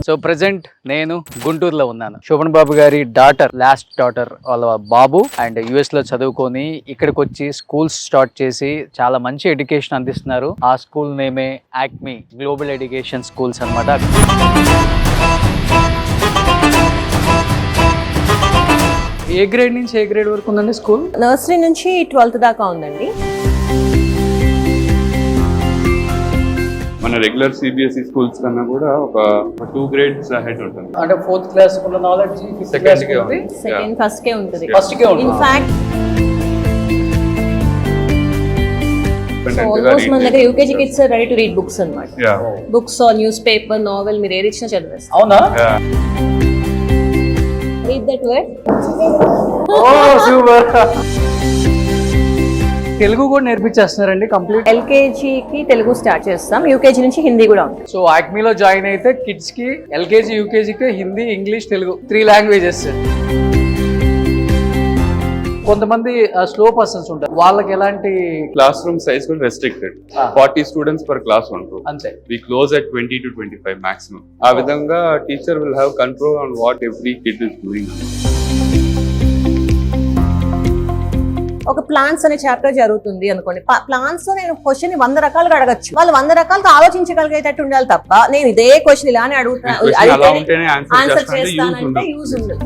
So present నేను గుంటూరులో ఉన్నాను. శోభన్ బాబు గారి లాస్ట్ డాటర్ వాళ్ళ బాబు అండ్ యుఎస్ లో చదువుకొని ఇక్కడికి వచ్చి స్కూల్స్ స్టార్ట్ చేసి చాలా మంచి ఎడ్యుకేషన్ అందిస్తున్నారు. ఆ school నేమే Acme global education schools అన్నమాట. ఏ గ్రేడ్ నుంచి ఏ గ్రేడ్ వరకు ఉందండి స్కూల్? నర్సరీ నుంచి 12th దాకా ఉందండి. మన రెగ్యులర్ సిబిఎస్ఈ స్కూల్స్ కన్నా కూడా ఒక 2 grades అహెడ్ ఉంటుంది. అంటే 4th క్లాస్ ఉన్న నాలెడ్జ్ సెకండ్ కే ఉంది. సెకండ్ ఫస్ట్ కే ఉంటుంది. ఫస్ట్ కే ఉంటుంది. ఇన్ ఫ్యాక్ట్ ఆల్మోస్ట్ మన దగ్గర UKG kids ready to read books అన్నమాట. Books or newspaper novel మీరు ఏది ఇచ్చినా చదివేస్తారు. అవునా? Read that word. ఓ సూపర్. తెలుగు కూడా నేర్పించేస్తున్నారండి కంప్లీట్? ఎల్కేజీకి తెలుగు స్టార్ట్ చేస్తాం, యూకేజీ నుంచి హిందీ కూడా ఉంటుంది. సో యాక్మీలో జాయిన్ అయితే కిడ్స్ కి ఎల్కేజీ యూకేజీకి హిందీ ఇంగ్లీష్ తెలుగు 3 లాంగ్వేజెస్. కొంతమంది స్లో పర్సన్స్ ఉంటారు, వాళ్ళకి ఎలాంటి? క్లాస్ రూమ్ సైజ్ కూడా రెస్ట్రిక్టెడ్. 40 students per class ఉంటుంది. అంతే. We close at 20 to 25 maximum. ఆ విధంగా teacher will have control on what every kid is doing. ఒక ప్లాన్స్ అనే చాప్టర్ జరుగుతుంది అనుకోండి. ప్లాన్స్ లో నేను క్వశ్చన్ 100 రకాలుగా అడగచ్చు. వాళ్ళు 100 రకాలుగా ఆలోచించగలిగేటట్టు ఉండాలి తప్ప నేను ఇదే క్వశ్చన్ ఇలానే ఆన్సర్ చేస్తానంటే యూజ్ ఉండదు.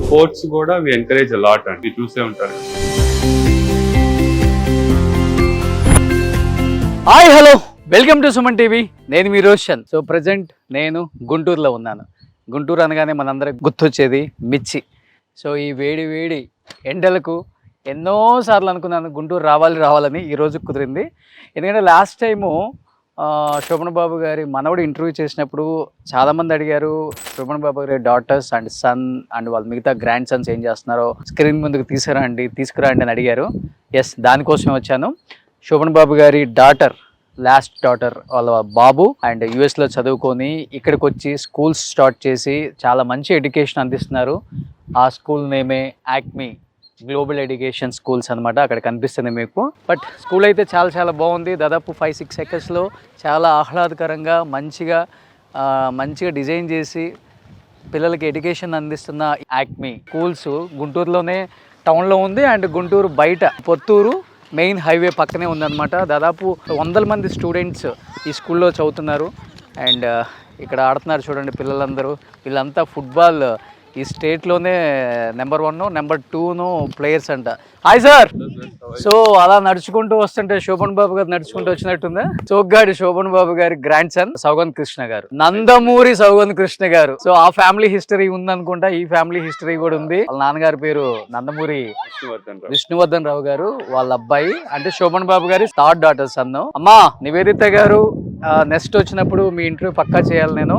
స్పోర్ట్స్ కూడా we encourage a lot అండి, చూసే ఉంటారు. Hi hello, welcome to Suman TV. నేను మీ రోషన్. సో ప్రజెంట్ నేను గుంటూరులో ఉన్నాను. గుంటూరు అనగానే మనందరికి గుర్తొచ్చేది మిర్చి. సో ఈ వేడి ఎండలకు ఎన్నోసార్లు అనుకున్నాను గుంటూరు రావాలని. ఈరోజు కుదిరింది. ఎందుకంటే లాస్ట్ టైము శోభన్ బాబు గారి మనవడు ఇంటర్వ్యూ చేసినప్పుడు చాలామంది అడిగారు శోభన్ బాబు గారి డాటర్స్ అండ్ సన్ అండ్ వాళ్ళ మిగతా గ్రాండ్ సన్స్ ఏం చేస్తున్నారో స్క్రీన్ ముందుకు తీసుకురండి అని అడిగారు. ఎస్, దానికోసమే వచ్చాను. శోభన్ బాబు గారి లాస్ట్ డాటర్ వాళ్ళ బాబు అండ్ యుఎస్లో చదువుకొని ఇక్కడికి వచ్చి స్కూల్స్ స్టార్ట్ చేసి చాలా మంచి ఎడ్యుకేషన్ అందిస్తున్నారు. ఆ school నేమే Acme global education schools అనమాట. అక్కడ కనిపిస్తుంది మీకు. బట్ స్కూల్ అయితే చాలా బాగుంది. దాదాపు 5-6 acresలో చాలా ఆహ్లాదకరంగా మంచిగా డిజైన్ చేసి పిల్లలకి ఎడ్యుకేషన్ అందిస్తున్న యాక్మీ స్కూల్స్ గుంటూరులోనే టౌన్లో ఉంది అండ్ గుంటూరు బయట పొత్తూరు మెయిన్ హైవే పక్కనే ఉందన్నమాట. దాదాపు 100 మంది స్టూడెంట్స్ ఈ స్కూల్లో చదువుతున్నారు. అండ్ ఇక్కడ ఆడుతున్నారు చూడండి పిల్లలందరూ. వీళ్ళంతా ఫుట్బాల్ ఈ స్టేట్లోనే నెంబర్ 1 నెంబర్ 2 ప్లేయర్స్ అంట. Hi sir. సో అలా నడుచుకుంటూ వస్తుంటే శోభన్ బాబు గారు నడుచుకుంటూ వచ్చినట్టుందా? చోగ్గాడి శోభన్ బాబు గారి గ్రాండ్ సన్ సౌగంధ్ కృష్ణ గారు, నందమూరి సౌగంధ్ కృష్ణ గారు. సో ఆ ఫ్యామిలీ హిస్టరీ ఉందనుకుంటా. ఈ ఫ్యామిలీ హిస్టరీ కూడా ఉంది. వాళ్ళ నాన్నగారి పేరు నందమూరి విష్ణువర్ధన్ రావు గారు. వాళ్ళ అబ్బాయి అంటే శోభన్ బాబు గారి థర్డ్ డాటర్ సన్. అమ్మా నివేదిత గారు, నెక్స్ట్ వచ్చినప్పుడు మీ ఇంటర్వ్యూ పక్కా చేయాలి నేను.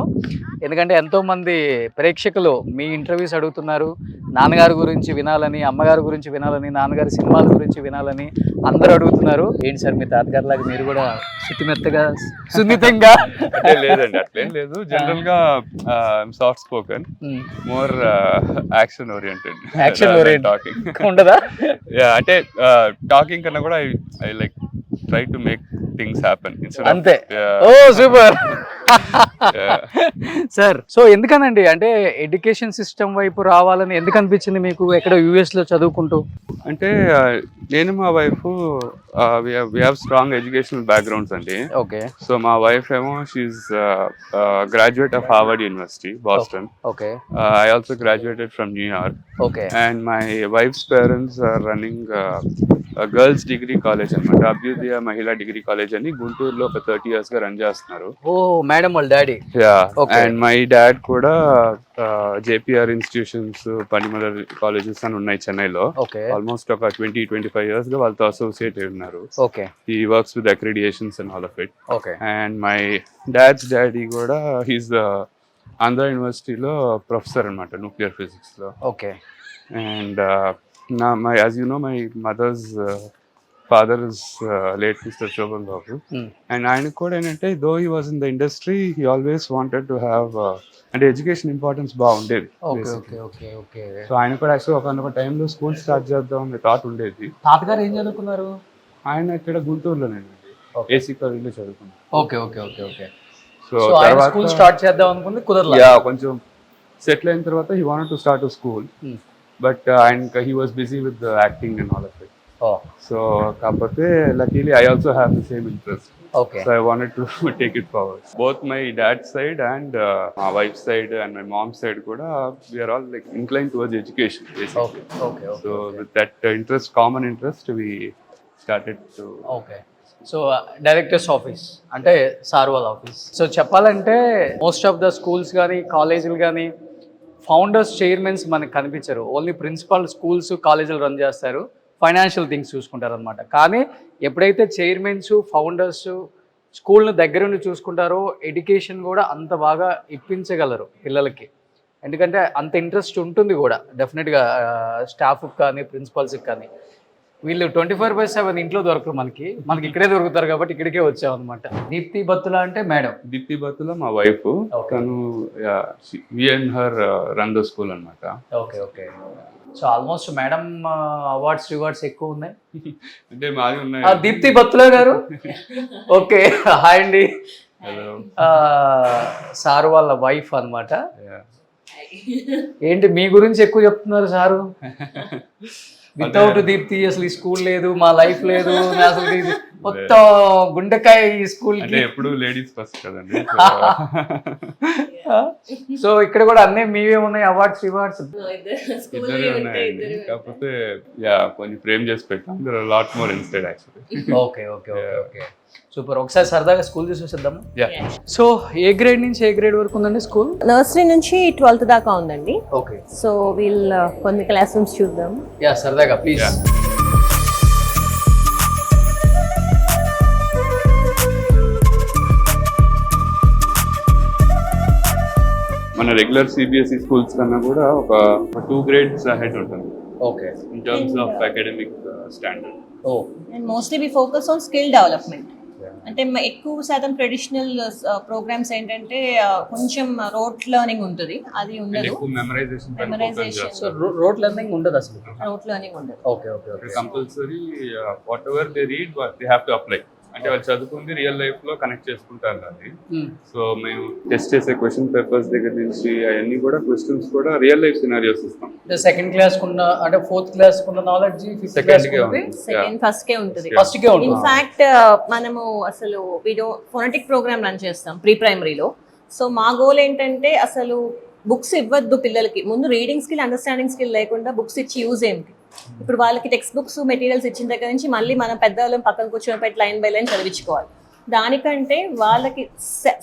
ఎందుకంటే ఎంతో మంది ప్రేక్షకులు మీ ఇంటర్వ్యూస్ అడుగుతున్నారు. నాన్నగారి గురించి వినాలని, అమ్మగారి గురించి వినాలని, నాన్నగారి సినిమాల గురించి వినాలని అందరూ అడుగుతున్నారు. ఏంటి సార్ మీ తాతగారి లాగా మీరు కూడా శుతిమెత్తగా సున్నితంగా? లేదండి, అట్లేం లేదు. జనరల్ గా soft spoken, more action oriented talking ఉండదా? అంటే టాకింగ్ కన్నా కూడా I like try to make things happen అంతే. ఓ సూపర్ సార్. సో ఎందుకనండి అంటే ఎడ్యుకేషన్ సిస్టమ్ వైపు రావాలని ఎందుకు అనిపించింది మీకు ఎక్కడ యుఎస్ లో చదువుకుంటూ? అంటే నేను మా wife we have strong educational backgrounds అండి. ఓకే. సో మా వైఫ్ ఏమో she is graduate of Harvard University Boston. Okay. I also graduated from New York. Okay. And my wife's parents are running girls degree college అనమాట, అభ్యుదయ మహిళా degree college అని గుంటూరులో ఒక 30 years గా run చేస్తున్నారు. ఓ మేడం వాళ్ళ డాడీ. అండ్ మై డాడ్ కూడా JPR institutions, పనిమల colleges అని ఉన్నాయి చెన్నైలో. ఆల్మోస్ట్ ఒక 20-25 years గా వాళ్ళతో అసోసియేట్ అయి ఉన్నారు. He works with accreditations and all of it. And my dad's daddy కూడా హీస్ ఆంధ్ర యూనివర్సిటీలో ప్రొఫెసర్ అనమాట, న్యూక్లియర్ ఫిజిక్స్ లో. And as you know, my mother's father is late Mr. Shobhan Babu. And ఆయన కూడా ఏంటంటే though he was in the industry, he always wanted to have అంటే education importance బాగుండేది. So ఆయన కూడా యాక్చువల్ ఒక టైంలో స్కూల్ స్టార్ట్ చేద్దాం అనే థాట్ ఉండేది. తాతగారు ఏం చదువుకున్నారు? ఆయన ఇక్కడ గుంటూరులోనేనండి, ఏసీ కాలేజ్లో చదువుకున్నారు. సో సో ఆయన స్కూల్ స్టార్ట్ చేద్దాం అనుకుంది కుదరలేదు. యా కొంచెం సెటిల్ అయిన తర్వాత he wanted to start school, but and he was busy with acting and all of it. So కాకపోతే luckily I also have the same interest. Okay. So I wanted to take it forward. Both my dad's side and my wife's side and my mom's side kuda, we are all like inclined towards education basically. Okay. So with that interest, common interest, we started to. Okay. So directors office అంటే sir వాళ్ళ office. So చెప్పాలంటే most of the schools కానీ కాలేజీలు కానీ founders chairmans మనకు కనిపించరు. Only principal schools కాలేజీలు run చేస్తారు, ఫైనాన్షియల్ థింగ్స్ చూసుకుంటారు అనమాట. కానీ ఎప్పుడైతే చైర్మన్స్ ఫౌండర్స్ స్కూల్ను దగ్గరుండి చూసుకుంటారో ఎడ్యుకేషన్ కూడా అంత బాగా ఇప్పించగలరు పిల్లలకి. ఎందుకంటే అంత ఇంట్రెస్ట్ ఉంటుంది కూడా డెఫినెట్గా స్టాఫ్కి కానీ ప్రిన్సిపల్స్కి కానీ. వీళ్ళు 24/7 ఇంట్లో దొరకరు, మనకి ఇక్కడే దొరుకుతారు కాబట్టి ఇక్కడికే వచ్చామన్నమాట. దీప్తి బత్తుల అంటే మేడం. దీప్తి బత్తుల మా వైఫ్. తను we and her run the school అనమాట. Okay. So almost madam awards rewards ఎక్కువ ఉన్నాయి అంటే మాది ఉన్నాయి. దీప్తి బత్తుల గారు ఓకే, హాయ్ అండి. సారు వాళ్ళ వైఫ్ అన్నమాట. ఏంటి మీ గురించి ఎక్కువ చెప్తున్నారు సారు? వితౌట్ దీప్తి అసలు ఈ స్కూల్ లేదు, మా లైఫ్ లేదు, అసలు మొత్తం గుండెకాయ ఈ స్కూల్. ఎప్పుడు లేడీస్ ఫస్ట్ కదండి. సో ఇక్కడ కూడా అన్నీ మీవే ఉన్నాయి అవార్డ్స్ రివార్డ్స్. ఇద్దరే ఉన్నాయండి, కాకపోతే కొంచెం ఫ్రేమ్ చేసి పెట్టాం. There are lot more instead actually. Okay. Super. ఒకసారి సరదాగా స్కూల్ చూసేద్దాం. సో ఏ గ్రేడ్ నుంచి ఏ గ్రేడ్ వరకు ఉందండి స్కూల్? నర్సరీ నుంచి 12th దాకా ఉందండి. ఓకే. సో వీళ్ళు కొన్ని క్లాస్ రూమ్స్ చూద్దాం. యా సరదాగా ప్లీజ్. మన రెగ్యులర్ సిబిఎస్ఈ స్కూల్స్ కన్నా కూడా ఒక 2 grades అహెడ్ ఉంటుంది. Okay. In terms of academic standard. And mostly we focus on skill development. అంటే ఎక్కువ శాతం ట్రెడిషనల్ ప్రోగ్రామ్స్ ఏంటంటే కొంచెం రోట్ లెర్నింగ్ ఉంటుంది, అది ఉండదు. మెమరైజేషన్. సో రోట్ లెర్నింగ్ ఉండదు అసలు. రోట్ లెర్నింగ్ ఉండదు. Okay. Compulsory what ever they read they have to apply. అంటే వాళ్ళు చదువుకుంది రియల్ లైఫ్ లో కనెక్ట్ చేసుకుంటారు అది. సో మేము టెస్ట్ చేసే క్వశ్చన్ పేపర్స్ దగ్గర నుంచి అవన్నీ కూడా క్వశ్చన్స్ కూడా రియల్ లైఫ్ సినారియోస్ ఇస్తాం. సెకండ్ క్లాస్ కున్న అంటే 4th క్లాస్ కున్న నాలెడ్జ్ ఫస్ట్ కే ఉంటుంది. ఇన్ఫాక్ట్ మనము అసలు ఫోనెటిక్ ప్రోగ్రామ్ రన్ చేస్తాం ప్రీ ప్రైమరీలో. సో మా గోల్ ఏంటంటే అసలు బుక్స్ ఇవ్వద్దు పిల్లలకి. ముందు రీడింగ్ స్కిల్, అండర్స్టాండింగ్ స్కిల్ లేకుండా బుక్స్ ఇచ్చి యూజ్ ఏంటి? ఇప్పుడు వాళ్ళకి టెక్స్ట్ బుక్స్ మెటీరియల్స్ ఇచ్చిన దగ్గర నుంచి మళ్ళీ మనం పెద్దవాళ్ళం పక్కన కూర్చొని పెట్టి లైన్ బై లైన్ చదివించుకోవాలి. దానికంటే వాళ్ళకి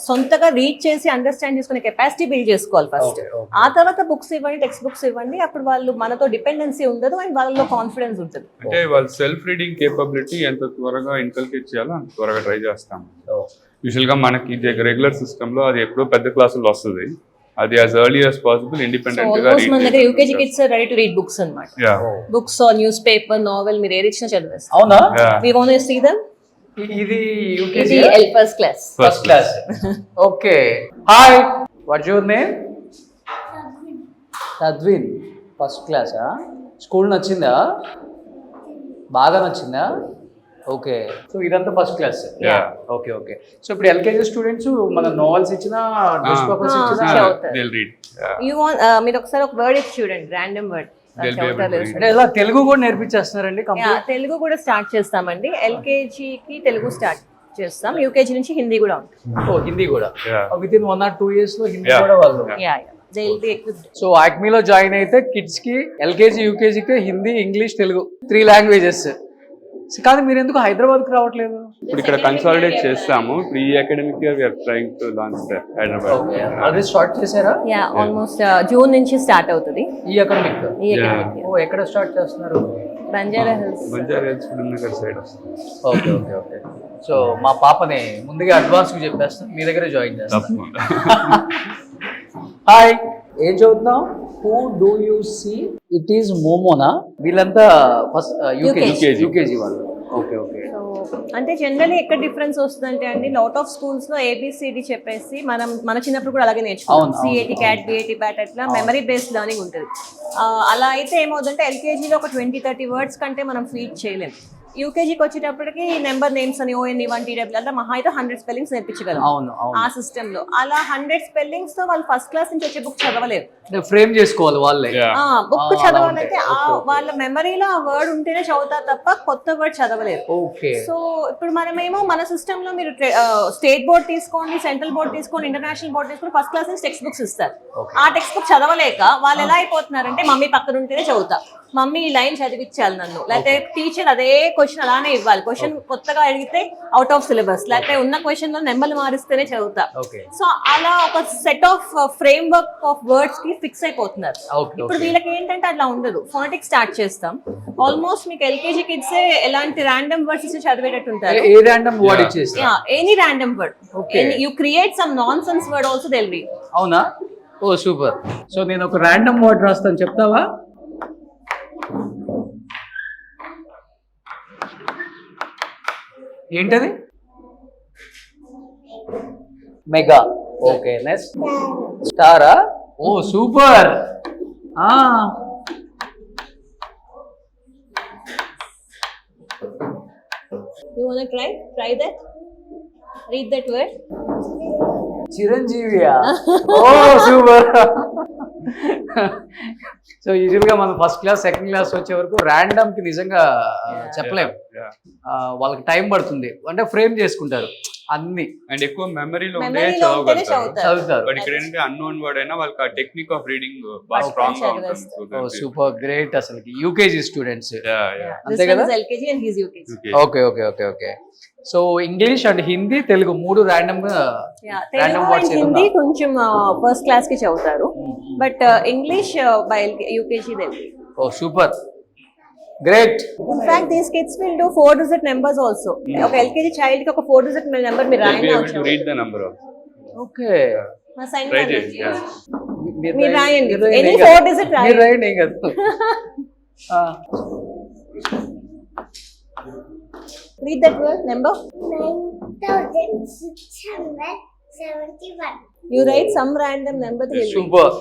సొంతగా రీడ్ చేసి అండర్స్టాండ్ చేసుకునే కెపాసిటీ బిల్డ్ చేసుకోవాలి ఫస్ట్. ఆ తర్వాత బుక్స్ ఇవ్వండి, టెక్స్ట్ బుక్స్ ఇవ్వండి. అప్పుడు వాళ్ళు మనతో డిపెండెన్సీ ఉండదు అండ్ వాళ్ళలో కాన్ఫిడెన్స్ ఉంటుంది. అంటే వాళ్ళ సెల్ఫ్ రీడింగ్ కేపబిలిటీ ఎంత త్వరగా ఇన్కల్కేట్ చేయాలో అంత త్వరగా ట్రై చేస్తాం. యూజువల్ గా మనకి రెగ్యులర్ సిస్టమ్ లో అది ఎప్పుడో పెద్ద క్లాసుల్లో వస్తుంది. అది as early as possible independent గా రీడ్. మన దగ్గర UKG kids or ready to read books అన్నమాట. Books or newspaper, novel, మీరు ఏది ఇచ్చినా చదివేస్తారు. అవునా? We want to see them. ఇది UKG first class. Okay. Hi, what's your name? Tadvin. First క్లాసా? స్కూల్ నచ్చిందా? బాగా నచ్చిందా? ఓకే. సో ఇదంతా ఫస్ట్ క్లాస్. ఓకే. సో ఇప్పుడు ఎల్కేజీ స్టూడెంట్స్ మన నోవెల్స్ ఇచ్చినా న్యూస్ పేపర్స్ ఇచ్చినా they'll read. యు వాంట్ మీరు ఒకసారి ఒక వర్డ్ ఇచ్చి చూడండి, రాండమ్ వర్డ్. అంటే ఇలా తెలుగు కూడా నేర్పించేస్తున్నారండి? తెలుగు కూడా స్టార్ట్ చేస్తామండి. ఎల్కేజీకి తెలుగు స్టార్ట్ చేస్తాం, యూకేజీ నుంచి హిందీ కూడా ఉంటుంది. హిందీ కూడా విత్ ఇన్ 1 or 2 years లో హిందీ కూడా వాళ్ళు. సో ఆక్మీలో జాయిన్ అయితే కిడ్స్ కి ఎల్కేజీ యూకేజీకి హిందీ, ఇంగ్లీష్, తెలుగు 3 languages. కానీ మీరు ఎందుకు హైదరాబాద్కి రావట్లేదు? ఇప్పుడు ఇక్కడ కన్సాలిడేట్ చేస్తాము. ఇప్పుడు ఈ academic year we are trying to launch that Hyderabad. Already start చేశారా? ఆల్మోస్ట్ జూన్ నుంచి స్టార్ట్ అవుతుంది ఈ అకాడమిక్. ఎక్కడ స్టార్ట్ చేస్తున్నారు? బంజారా హిల్స్ నగర్ సైడ్ వస్తుంది. ఓకే. సో మా పాపని ముందుగా అడ్వాన్స్ గా చెప్పేస్తాను, మీ దగ్గర జాయిన్ చేస్తాను. హాయ్, ఏం చదువుతున్నావు? Who do you see? It is మోమోనా? వీళ్ళంతా ఫస్ట్ యూకేజీ వాళ్ళు. ఓకే. అంటే జనరల్లీ ఎక్కడ డిఫరెన్స్ వస్తుందంటే అండి, లాట్ ఆఫ్ స్కూల్స్ లో ABCD చెప్పేసి మన చిన్నప్పుడు కూడా అలాగే నేర్చుకున్నాం. CAT, CAT, BAT, BAT అట్లా మెమరీ బేస్డ్ లెర్నింగ్ ఉంటుంది. అలా అయితే ఏమవుతుందంటే ఎల్కేజీలో ఒక 20-30 వర్డ్స్ కంటే మనం ఫీడ్ చేయలేం. యూకేజీకి వచ్చేటప్పటికి నెంబర్ నేమ్స్ అని ON1 TW అలా మహా అయితే 100 స్పెల్లింగ్స్ నేర్పించగలం అవును అవును ఆ సిస్టమ్ లో. అలా 100 స్పెల్లింగ్స్ తో వాళ్ళు ఫస్ట్ క్లాస్ నుంచి వచ్చే బుక్ చదవలేరు. ఫ్రేమ్ చేసుకోవాలి వాళ్ళే. బుక్ అలా చదవాలంటే ఉంటాయి. Okay, okay. వాళ్ళ మెమరీలో ఆ వర్డ్ ఉంటేనే చదువుతారు తప్ప కొత్త వర్డ్ చదవలేరు. ఓకే సో ఇప్పుడు మనమేమో మన సిస్టమ్ లో మీరు స్టేట్ బోర్డ్ తీసుకోండి, సెంట్రల్ బోర్డ్ తీసుకోండి, ఇంటర్నేషనల్ బోర్డ్ తీసుకోండి, ఫస్ట్ క్లాస్ నుంచి టెక్స్ట్ బుక్స్ ఇస్తారు. Okay. ఆ టెక్స్ట్ బుక్ చదవలేక వాళ్ళు ఎలా అయిపోతున్నారంటే మమ్మీ పక్కన ఉంటేనే చదువుతా, మమ్మీ ఈ లైన్ చదివించాలి నన్ను, లేకపోతే టీచర్ అదే క్వశ్చన్ అలానే ఇవ్వాలి, క్వశ్చన్ కొత్తగా అడిగితే అవుట్ ఆఫ్ సిలబస్, లేకపోతే ఉన్న క్వశ్చన్ లో నెంబర్లు మారిస్తేనే చదువుతా. ఓకే సో అలా ఒక set of frame work of words కి ఫిక్స్ అయిపోతున్నారు. ఓకే ఇప్పుడు వీళ్ళకి ఏంటంటే అట్లా ఉండదు. ఫోనెటిక్ స్టార్ట్ చేస్తాం, ఆల్మోస్ట్ మీకు LKG కిడ్స్ ఎలాంటి ర్యాండమ్ వర్డ్స్ ఇచ్చి చదివేటట్టు ఉంటారు. ఏ ర్యాండమ్ వర్డ్ ఇచ్చేస్తా. Any random word, Okay. You create some non sense word also they will read. అవునా? ఓ సూపర్. సో నేను ఒక ర్యాండమ్ వర్డ్ రాస్తాను, చెప్తావా? ఏంటది? మెగా. ఓకే నెక్స్ట్ స్టారా? Oh super. You wanna try that? Read that word. చిరంజీవియా? Oh super. So usual గా మనం ఫస్ట్ క్లాస్ సెకండ్ క్లాస్ వచ్చే వరకు ర్యాండమ్ కి నిజంగా చెప్పలేం. వాళ్ళకి టైం పడుతుంది, అంటే ఫ్రేమ్ చేసుకుంటారు అన్ని, అండ్ ఎక్కువ మెమరీలో Memory లో ఉంటేనే చదువుతారు. చదువుతారు. బట్ ఇక్కడ ఏంటంటే అన్నోన్ వర్డ్ అయినా వాళ్ళకి ఆ టెక్నిక్ ఆఫ్ రీడింగ్ బాగా స్ట్రాంగ్ గా ఉంటుంది. Super great. అసలు యూకేజీ స్టూడెంట్స్ This అంతే one కదా? is LKG and he's UKG. Okay okay okay okay. So English and Hindi Telugu మూడు ర్యాండమ్ గా random Telugu words and Hindi కొంచెం ఫస్ట్ క్లాస్ కి చదువుతారు, but English by UKG they will. Oh super great. In fact, these kids will do 4-digit numbers also. ఒక LKG child కి ఒక 4-digit number మీరు They'll be able to రాయండి. read the number of. Okay మా sign Right, language. yeah. మీరు రాయండి. Any 4-digit మీరు రాయండి. రాయండి ఏం కాదు. Read that word number. 9,671. You write some random number. They will read. Super.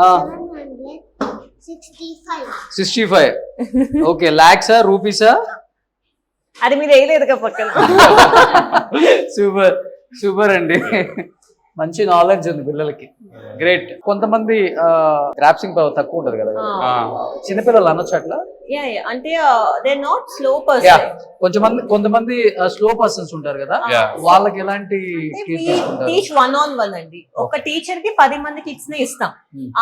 Ah. 165. 65. Okay లాక్సా రూపీసా? అది మీరు వేయలేదు కదా పక్కన. సూపర్ సూపర్ అండి. మంచి నాలెడ్జ్ ఉంది పిల్లలకి. గ్రేట్. కొంతమంది గ్రాప్సింగ్ పవర్ తక్కువ ఉంటది కదా, చిన్నపిల్లలు అనొచ్చు అట్లా? అంటే they not slow yeah person. కొంతమంది స్లో పర్సన్స్ ఉంటారు కదా, Yeah. వాళ్ళకి ఎలాంటి కేర్ తీసుకుంటారు? టీచ్ 1-on-1 అండి. ఒక టీచర్ కి 10 మంది కిడ్స్ ని ఇస్తాం.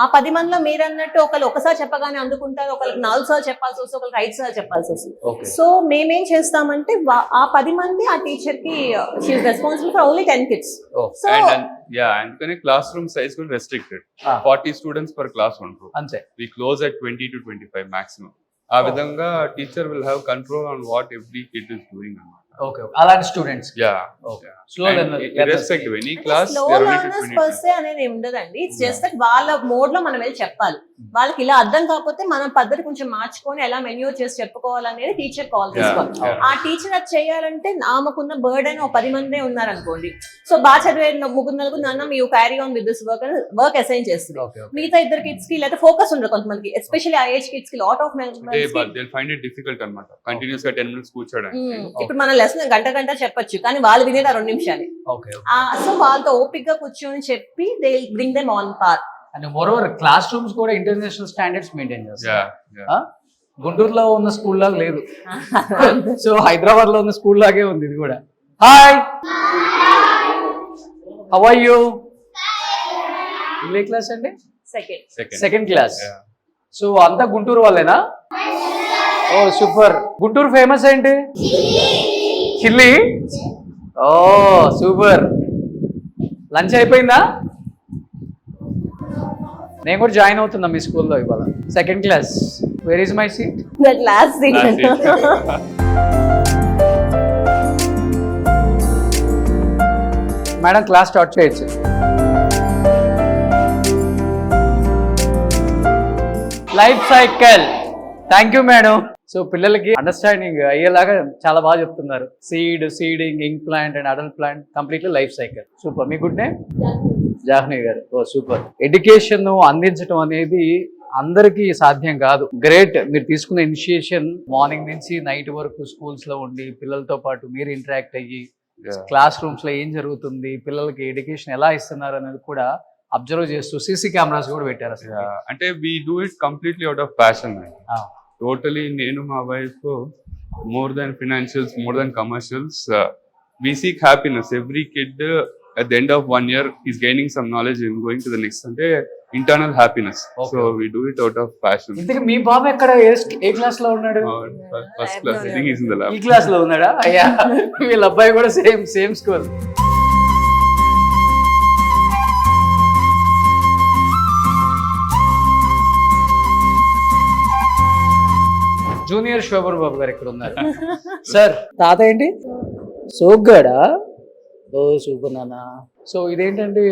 ఆ 10 మందిలో మీరు అన్నట్టు ఒకళ్ళు ఒకసారి చెప్పగానే అందుకుంటారు, ఒకరికి 4 సార్లు చెప్పాల్సి వస్తుంది, ఒకరికి 5 సార్లు చెప్పాల్సి వస్తుంది. ఓకే సో మేమేం చేస్తామంటే ఆ 10 మంది ఆ టీచర్ కి she is responsible for only 10 kids. So అందుకని క్లాస్ రూమ్ సైజ్ కూడా restricted. Ah. 40 students per class ఉంటారు. అంతే. We close at 20 to 25 maximum. ఆ విధంగా teacher will have control on what every kid is doing అన్నమాట. ఓకే అలాంటి students yeah slow irrespective any class slow learners per సే అనేది ఉండదండి. It's just that వాళ్ళ mode లో మనం వెళ్ళి చెప్పాలి. వాళ్ళకి ఇలా అర్థం కాకపోతే మనం పద్ధతి కొంచెం మార్చుకొని ఎలా మెన్యూ చేసి చెప్పుకోవాలనేది టీచర్ కాల్ చేసుకోవాలి. ఆ టీచర్ అది చేయాలంటే ఆమెకున్న బర్డెన్ 10 మందే ఉన్నారనుకోండి, సో బాగా చదివే 3-4 నాన్న మీ carry on with this work అని వర్క్ అసైన్ చేస్తుంది. మిగతా 2 కిడ్స్ కి లేదా ఫోకస్ ఉండదు కొంతమందికి, ఎస్పెషల్లీ ఆ ఏజ్ కిడ్స్ కి lot of they'll find it difficult అన్నమాట కంటిన్యూస్ గా 10 minutes కూర్చోడానికి. ఇప్పుడు మన లెసన్ గంట చెప్పొచ్చు, కానీ వాళ్ళు వినేది 2 నిమిషాలే. సో వాళ్ళతో ఓపిక్ గా కూర్చొని చెప్పి they bring them on path. And moreover class rooms కూడా ఇంటర్నేషనల్ స్టాండర్డ్స్ మెయింటైన్ చేస్తారు. Yeah. గుంటూరులో ఉన్న స్కూల్ లాగా లేదు, సో హైదరాబాద్ లో ఉన్న స్కూల్ లాగే ఉంది ఇది కూడా. Hi, how are you? ఏ క్లాస్ అండి? Second class. Yeah. సో అంతా గుంటూరు వాళ్ళేనా? Oh super. గుంటూరు ఫేమస్ ఏంటి? చిల్లీ. Oh super. లంచ్ అయిపోయిందా? నేను కూడా జాయిన్ అవుతున్నా మీ స్కూల్లో ఇవాళ, second class. Where is my seat? That last seat. Madam class start చేయొచ్చు. Life cycle. Thank you madam. So పిల్లలకి అండర్స్టాండింగ్ అయ్యేలాగా చాలా బాగా చెప్తున్నారు. సీడింగ్, ఇంక్ plant and adult plant, completely life cycle. Super. Me good name? Jahnavi గారు. ఓ super. Education అందించడం అనేది అందరికీ సాధ్యం కాదు. గ్రేట్, మీరు తీసుకున్న ఇనిషియేషన్. మార్నింగ్ నుంచి నైట్ వరకు స్కూల్స్ లో ఉండి పిల్లలతో పాటు మీరు ఇంటరాక్ట్ అయ్యి క్లాస్ రూమ్స్ లో ఏం జరుగుతుంది, పిల్లలకి ఎడ్యుకేషన్ ఎలా ఇస్తున్నారు అనేది కూడా అబ్జర్వ్ చేస్తూ సీసీ కెమెరాస్ కూడా పెట్టారు అసలు. అంటే we do it completely out of passion. Totally నేను మా wife more than financials, more than commercials, we seek happiness. Every kid at the end of 1 year is gaining some knowledge and going to the next, ante internal happiness. So we do it out of passion. ఇంతకీ మీ బాబు ఎక్కడ ఏ class లో ఉన్నాడు? First class, I think he's in the lab. ఈ class లో ఉన్నాడా? అయ్యా, వీళ్ళ అబ్బాయి కూడా సేమ్ స్కూల్. జూనియర్ శోభన్ బాబు గారు ఇక్కడ ఉన్నారు. సార్, తాత ఏంటి? సోగ్గాడా? ఓ సూపర్ నాన్న. సో ఇదేంటండి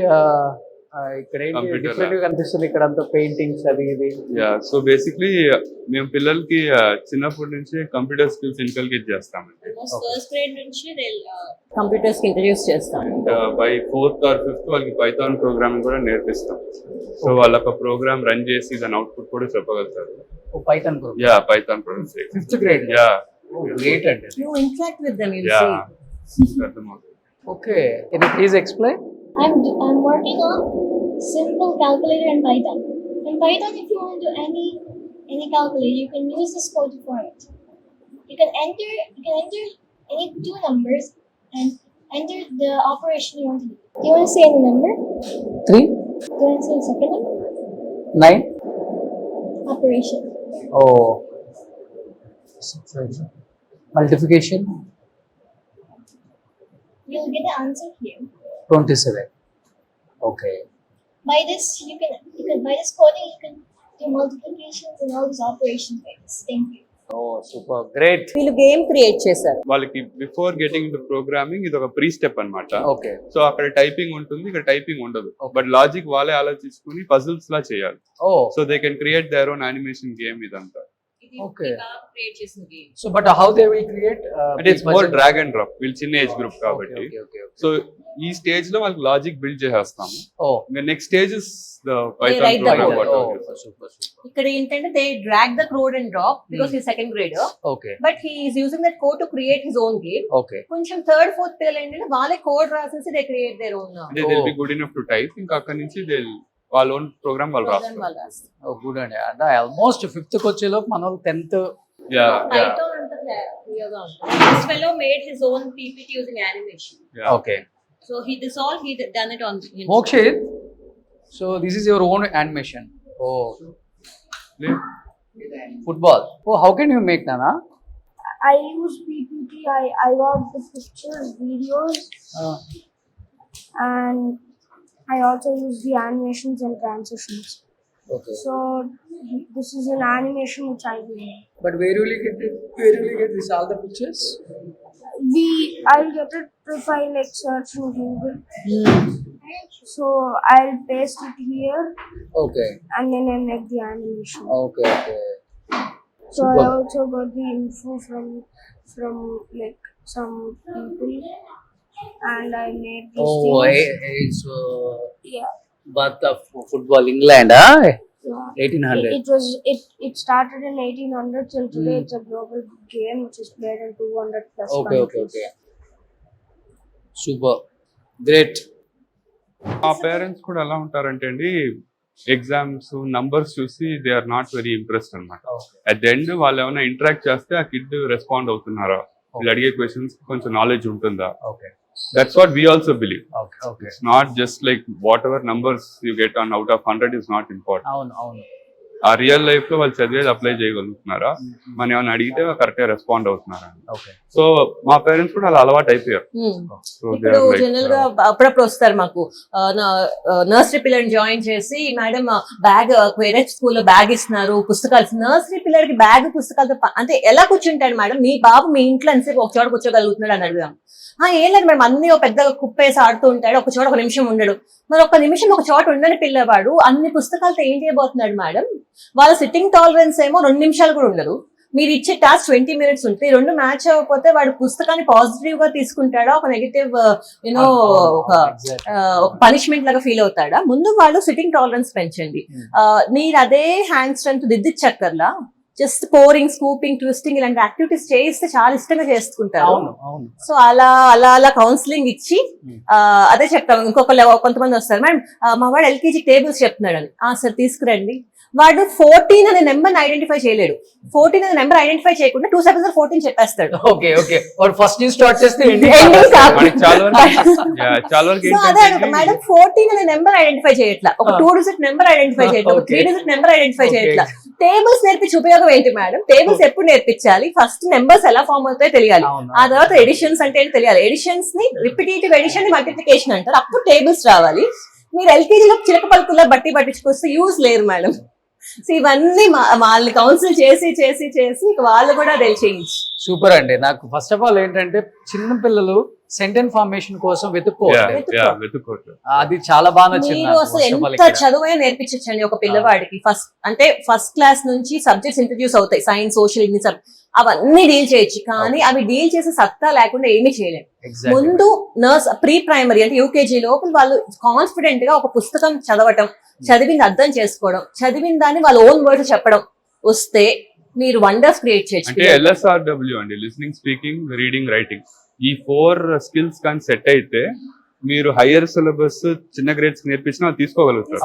ఇక్కడ ఏంటి డిఫరెంట్ గా కనిపిస్తుంది? ఇక్కడ అంతా పెయింటింగ్స్ అది ఇది. సో బేసిక్లీ మేము పిల్లలకి చిన్నప్పటి నుంచి కంప్యూటర్ స్కిల్స్ ఇన్కల్కేట్ చేస్తామండి. ఫస్ట్ గ్రేడ్ నుంచి కంప్యూటర్స్ కి ఇంట్రడ్యూస్ చేస్తాం. బై 4th or 5th వాళ్ళకి పైథాన్ ప్రోగ్రామింగ్ కూడా నేర్పిస్తాం. సో వాళ్ళొక ప్రోగ్రామ్ రన్ చేసి దాని అవుట్పుట్ కూడా చెప్పగలుగుతారు. Python Python program 5th grade. Great అండి. You interact with them, you see. Okay, can you please explain? I'm working on simple calculator in Python. In Python, if you want to do any calculator, you can use this code for it. You can enter any two numbers and enter the operation you want to do. Do you want to say any number? 3, Do you want to say the second one? 9. Operation. Oh. Multiplication. You'll get the answer here. 27. Okay. By this, you can by this coding you can do multiplications and all these operations by this. Thank you. Oh, super. Great. వీళ్ళు game create చేశారు. వాళ్ళకి before getting to programming ఇది ఒక pre step అన్నమాట. Okay. So అక్కడ typing ఉంటుంది, ఇక్కడ typing ఉండదు. బట్ లాజిక్ వాళ్ళే ఆలోచించుకుని పజిల్స్ లా చేయాలి. Oh. So they can create their own animation game ఇదంతా. Okay. So, but how they will create? అంటే it's more drag and drop. వీళ్ళు చిన్న ఏజ్ గ్రూప్ కాబట్టి. Okay. సో ఈ స్టేజ్ లో వాళ్ళకి లాజిక్ బిల్డ్ చేసేస్తాము. Oh. ఇంకా next stage is the write Python the program. code. Super. ఇక్కడ ఏంటంటే they drag the code and drop because he second grader. Okay. But he is using that code to create his own game. Okay. కొంచెం third fourth పిల్లలు ఏంటంటే వాళ్ళే code రాసేసి they create their own అంటే they will be good enough to type. ఇంకా అక్కడ నుంచి they వాళ్ళ ఓన్ ప్రోగ్రామ్ వాళ్ళు రాస్తారు. Oh, good అండి. అంటే ఆల్మోస్ట్ 5th కి వచ్చేలోపు మన వాళ్ళు 10th. Python అంతా క్లియర్గా ఉంటుంది. This fellow made his own PPT using animation. Okay. So he done it on himself. Mokshit, so this is your own animation. Oh, football. Oh, how can you make Nana? I use PPT. I got the pictures, videos, and I also use the animations and transitions. Okay. So this is an animation which I made. But where will you get it? Where will you get this all the pictures? I'll get it if I like search in Google. So I'll paste it here Okay. and then I make the animation. Okay. So Super. I also got the info from like some people, and I made these Oh, things. so Yeah. but the football England, Yeah. 1800. It started in 1800 till today. It's a global game which is played in 200 plus Okay. countries. Super. Great. మా parents కూడా ఎలా ఉంటారంటే అండి, exams numbers చూసి they are not very impressed అనమాట. At the end వాళ్ళు ఏమైనా interact చేస్తే ఆ కిడ్ రెస్పాండ్ అవుతున్నారా, వీళ్ళు అడిగే క్వశ్చన్స్ కొంచెం నాలెడ్జ్ ఉంటుందా. Okay. That's what we also believe. Okay. It's not just like whatever numbers you get on out of 100 is not important. అవును. ఆ రియల్ లైఫ్ లో వాళ్ళు చదివేది అప్లై చేయగలుగుతున్నారా, మనం ఏమైనా అడిగితే కరెక్ట్ గా రెస్పాండ్ అవుతున్నారా. Okay. సో మా పేరెంట్స్ కూడా అలా అలవాటు అయిపోయారు. So they ఇప్పుడు are like, జనరల్ గా అప్పుడప్పుడు వస్తారు మాకు నర్సరీ పిల్లల్ని జాయిన్ చేసి, మేడం బ్యాగ్ వేరే స్కూల్లో బ్యాగ్ ఇస్తున్నారు, పుస్తకాలు. నర్సరీ పిల్లలకి బ్యాగ్ పుస్తకాలతో అంటే ఎలా కూర్చుంటాడు మేడం? మీ బాబు మీ ఇంట్లో ఎంతసేపు ఒక చోట కూర్చోగలుగుతున్నాడు అని అడుగుదాం. ఏం లేదు మేడం, అన్ని ఒక పెద్ద కుప్పేసి ఆడుతూ ఉంటాడు, ఒక చోట ఒక నిమిషం ఉండడు. మరి ఒక నిమిషం ఒక చోట ఉండని పిల్లవాడు అన్ని పుస్తకాలతో ఏం చేయబోతున్నాడు మేడం? వాళ్ళ సిట్టింగ్ టాలరెన్స్ ఏమో 2 నిమిషాలు కూడా ఉండదు. మీరు ఇచ్చే టాస్క్ 20 minutes ఉంటే ఈ రెండు మ్యాచ్ అవ్వకపోతే వాడు పుస్తకాన్ని పాజిటివ్ గా తీసుకుంటాడా, ఒక నెగిటివ్ యూనో ఒక పనిష్మెంట్ లాగా ఫీల్ అవుతాడా? ముందు వాళ్ళు సిట్టింగ్ టాలరెన్స్ పెంచండి. మీరు అదే హ్యాండ్ స్ట్రెంత్ దిద్దిచ్చక్కర్లా, జస్ట్ పోరింగ్, స్కూపింగ్, ట్విస్టింగ్ ఇలాంటి యాక్టివిటీస్ చేయిస్తే చాలా ఇష్టంగా చేసుకుంటారు. సో అలా అలా అలా కౌన్సిలింగ్ ఇచ్చి అదే చెప్తాం. కొంతమంది వస్తారు, మేడం మా వాడు ఎల్కేజీ టేబుల్స్ చెప్తున్నాడు అని. సార్ తీసుకురండి. వాడు 14 అనే నెంబర్ ఐడెంటిఫై చేయలేడు. 14 అనే నెంబర్ ఐడెంటిఫై చేయకుండా 2 seconds 14 చెప్పేస్తాడు. ఓకే ఓకే ఫస్ట్ నుంచి స్టార్ట్ చేస్తే మేడం 14 అనే నెంబర్ ఐడెంటిఫై చేయట్లా, ఒక 2 digit నెంబర్ ఐడెంటిఫై చేయట్లా, ఒక 3 digit నెంబర్ ఐడెంటిఫై చేయట్లా. టేబుల్స్ నేర్పించి ఉపయోగం ఏంటి మేడం? టేబుల్స్ ఎప్పుడు నేర్పించాలి? ఫస్ట్ నెంబర్స్ ఎలా ఫామ్ అవుతాయో తెలియాలి, ఆ తర్వాత ఎడిషన్స్ అంటే ఏంటి తెలియాలి. ఎడిషన్స్ ని రిపిటేటివ్ ఎడిషన్ ని మల్టిప్లికేషన్ అంటారు, అప్పుడు టేబుల్స్ రావాలి. మీరు ఎల్కేజీలో చిలక పలుకుల్లో బట్టి పట్టించుకొస్తే యూజ్ లేరు మేడం. సో ఇవన్నీ వాళ్ళని కౌన్సిల్ చేసి చేసి చేసి వాళ్ళు కూడా చేంజ్. సూపర్ అండి. నాకు ఫస్ట్ ఆఫ్ ఆల్ ఏంటంటే చిన్న పిల్లలు సెంటెన్స్ ఫార్మేషన్ కోసం వెతుక్కోవాలి, అది చాలా బాగా నచ్చింది. మీరు అసలు ఎంత చదువైనా నేర్పించండి ఒక పిల్లవాడికి. ఫస్ట్ క్లాస్ నుంచి సబ్జెక్ట్స్ ఇంట్రడ్యూస్ అవుతాయి, సైన్స్, సోషల్, ఇన్ని అవన్నీ డీల్ చేయొచ్చు. కానీ అవి డీల్ చేసే సత్తా లేకుండా ఏమీ చేయలేము. ముందు ప్రీ ప్రైమరీ అంటే యూకేజీ లోపల వాళ్ళు కాన్ఫిడెంట్ గా ఒక పుస్తకం చదవటం, చదివింది అర్థం చేసుకోవడం, చదివిన దాన్ని వాళ్ళ ఓన్ వర్డ్స్ చెప్పడం వస్తే మీరు వండర్స్ క్రియేట్ చేయొచ్చు. అంటే LSRW అండి, లిస్నింగ్, స్పీకింగ్, రీడింగ్, రైటింగ్, ఈ 4 skills కానీ సెట్ అయితే మీరు హైయర్ సిలబస్ చిన్న గ్రేడ్స్ నేర్పించినా తీసుకోగలుగుతారు.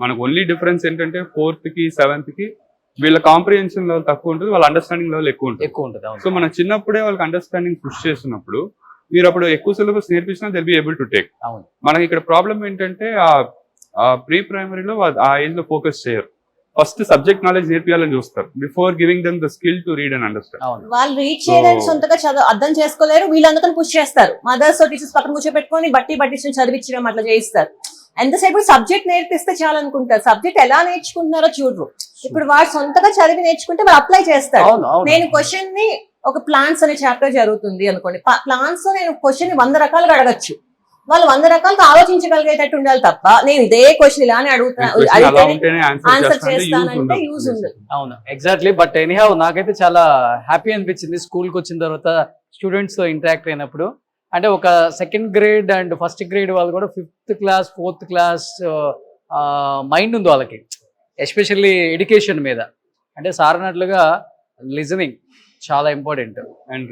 మనకు ఓన్లీ డిఫరెన్స్ ఏంటంటే 4th కి 7th కి వీళ్ళ కాంప్రిహెన్షన్ లెవెల్ తక్కువ ఉంటుంది, వాళ్ళ అండర్స్టాండింగ్ లెవెల్ ఎక్కువ ఉంటుంది. సో మనం చిన్నప్పుడే వాళ్ళకి అండర్స్టాండింగ్ పుష్ చేస్తున్నప్పుడు మీరు అప్పుడు ఎక్కువ సిలబస్ నేర్పించినా they'll be able to take. మనకి ఇక్కడ ప్రాబ్లం ఏంటంటే ఆ ప్రీ ప్రైమరీలో ఆ ఏజ్ లో ఫోకస్ చేయరు, ఫస్ట్ సబ్జెక్ట్ నాలెడ్జ్ నేర్పియాలని చూస్తారు before giving them the skill to read and understand. వాళ్ళు రీడ్ చేయడానికి సొంతగా అర్థం చేసుకోలేరు, వీళ్ళందరికీ పుష్ చేస్తారు. మదర్స్ టీచర్స్ పక్కన కూర్చోబెట్టుకొని బట్టి చదివించడం అట్లా చేయిస్తారు. ఎంతసేపు సబ్జెక్ట్ నేర్పిస్తే చాలు అనుకుంటారు, సబ్జెక్ట్ ఎలా నేర్చుకుంటున్నారో చూడరు. ఇప్పుడు వాడు సొంతగా చదివి నేర్చుకుంటే వాళ్ళు అప్లై చేస్తారు. నేను క్వశ్చన్ ని ఒక ప్లాంట్స్ అనే చాప్టర్ జరుగుతుంది అనుకోండి, ప్లాంట్స్ లో నేను క్వశ్చన్ ని 100 రకాలుగా అడగచ్చు. వాళ్ళు 100 రకాలుగా ఆలోచించగలిగేటట్టు ఉండాలి తప్ప నేను ఇదే క్వశ్చన్ ఇలానే ఆన్సర్ చేస్తానంటే యూజ్ ఉండదు. అవును, ఎగ్జాక్ట్లీ. బట్ ఎనీహౌ నాకైతే చాలా హ్యాపీ అనిపించింది స్కూల్కి వచ్చిన తర్వాత స్టూడెంట్స్ తో ఇంటరాక్ట్ అయినప్పుడు. అంటే ఒక 2nd grade and 1st grade వాళ్ళు కూడా 5th class 4th class mind ఉంది వాళ్ళకి, ఎస్పెషల్లీ ఎడ్యుకేషన్ మీద. అంటే సార్ అన్నట్లుగా లిజనింగ్ చాలా ఇంపార్టెంట్ అండ్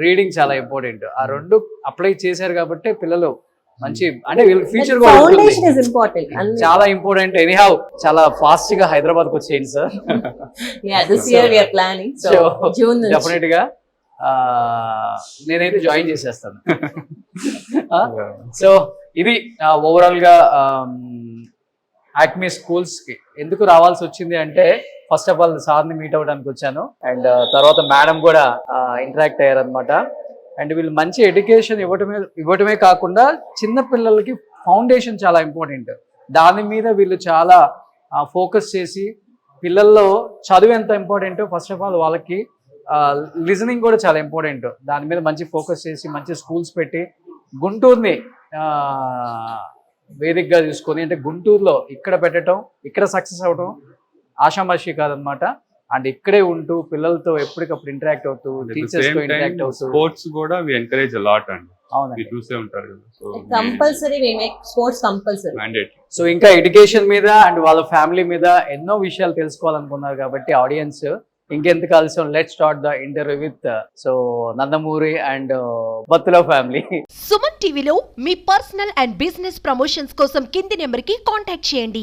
రీడింగ్ చాలా ఇంపార్టెంట్. ఆ రెండు అప్లై చేశారు కాబట్టి పిల్లలు మంచి, అంటే వీళ్ళకి ఫ్యూచర్ చాలా ఇంపార్టెంట్. ఎనీహౌ చాలా ఫాస్ట్ గా హైదరాబాద్ కు వచ్చేయండి సార్. డెఫినెట్ గా నేనైతే జాయిన్ చేసేస్తాను. సో ఇది ఓవరాల్ గా యాక్మే స్కూల్స్ కి ఎందుకు రావాల్సి వచ్చింది అంటే, ఫస్ట్ ఆఫ్ ఆల్ సార్ని మీట్ అవ్వడానికి వచ్చాను, అండ్ తర్వాత మేడం కూడా ఇంటరాక్ట్ అయ్యారనమాట. అండ్ వీళ్ళు మంచి ఎడ్యుకేషన్ ఇవ్వటమే కాకుండా చిన్న పిల్లలకి ఫౌండేషన్ చాలా ఇంపార్టెంట్. దాని మీద వీళ్ళు చాలా ఫోకస్ చేసి, పిల్లల్లో చదువు ఎంత ఇంపార్టెంటో ఫస్ట్ ఆఫ్ ఆల్ వాళ్ళకి లిజనింగ్ కూడా చాలా ఇంపార్టెంట్. దాని మీద మంచి ఫోకస్ చేసి మంచి స్కూల్స్ పెట్టి గుంటూరుని వేదికగా తీసుకొని, అంటే గుంటూరులో ఇక్కడ పెట్టడం, ఇక్కడ సక్సెస్ అవడం ఆషామాషి కాదనమాట. అండ్ ఇక్కడే ఉంటూ పిల్లలతో ఎప్పటికప్పుడు ఇంటరాక్ట్ అవుతూ, టీచర్స్ తో ఇంటరాక్ట్ అవుతూ, స్పోర్ట్స్ కూడా వి ఎంకరేజ్ అ లాట్ అండి. అవునండి, చూసే ఉంటారు కదా. So compulsory we make sports compulsory mandate. So ఇంకా ఎడ్యుకేషన్ మీద అండ్ వాళ్ళ ఫ్యామిలీ మీద ఎన్నో విషయాలు తెలుసుకోవాలనుకున్నారు కాబట్టి ఆడియన్స్ ఇంకెందుకు ఆలస్యం, let's start the interview with Nandamuri and Battula family. Suman టీవీలో మీ పర్సనల్ అండ్ బిజినెస్ ప్రమోషన్స్ కోసం కింది నెంబర్కి కాంటాక్ట్ చేయండి.